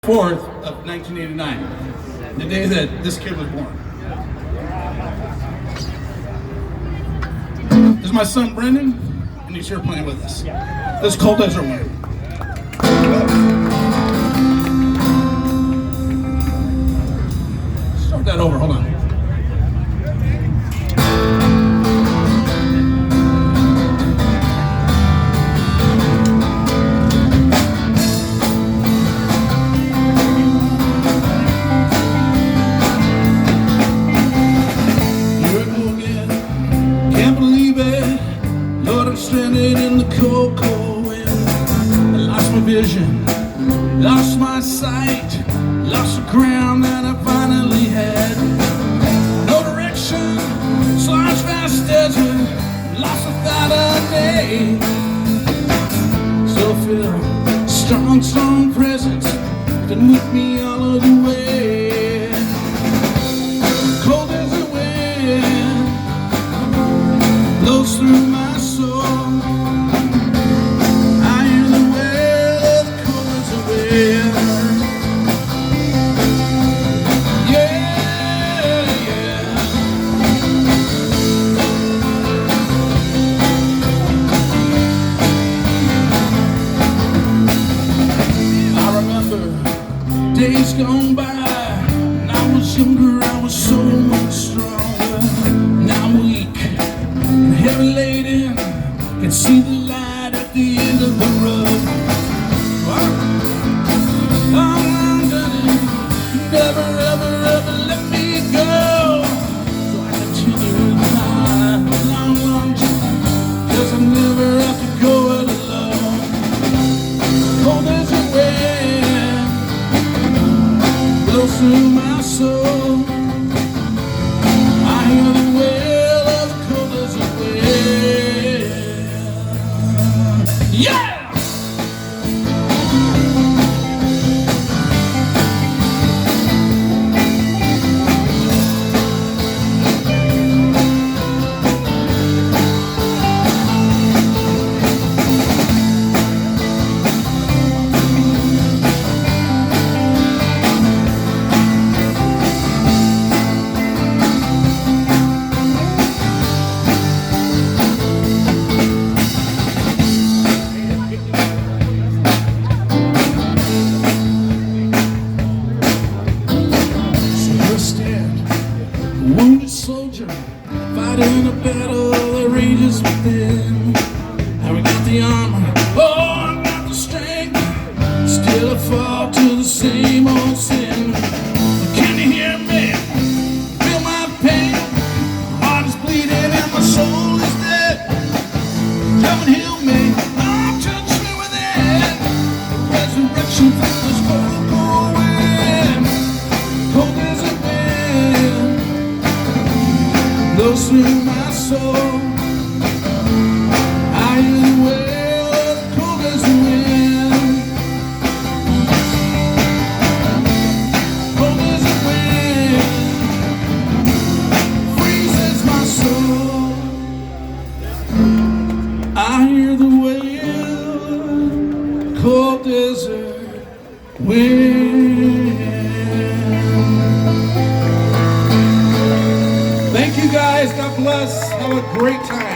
4th of 1989, the day that this kid was born. This is my son Brendan, and he's here playing with us. This is Cold Desert Wind. Start that over, hold on. Stranded in the cold, cold wind. I lost my vision, lost my sight, lost the ground that I finally had. No direction, slush vast desert, lost without a name. So feel strong, strong presence been with me all of the way. Cold as the wind blows through my soul. Days gone by, and I was younger, I was so much stronger. Now I'm weak and heavy laden, can see the light at the end of the road. I'm London, never ever ever let me go. So I continue my long, long journey, 'cause I never have to go it alone. Cold as a wind blows through my soul. I hear the wail of the cold as a wind. Yeah! Wounded soldier, fighting a battle that rages within. Now we got the armor, oh, I got the strength. Still I fall to the same old sin. Can you hear me? Feel my pain. My heart is bleeding and my soul is dead. Come and heal me. Oh, touch me within. Resurrection from this cold, cold wind. Cold as a wind blows through my soul. I hear the wail of the cold as the wind. Cold as the wind freezes my soul. I hear the wail, cold desert wind. Thank you guys, God bless, have a great time.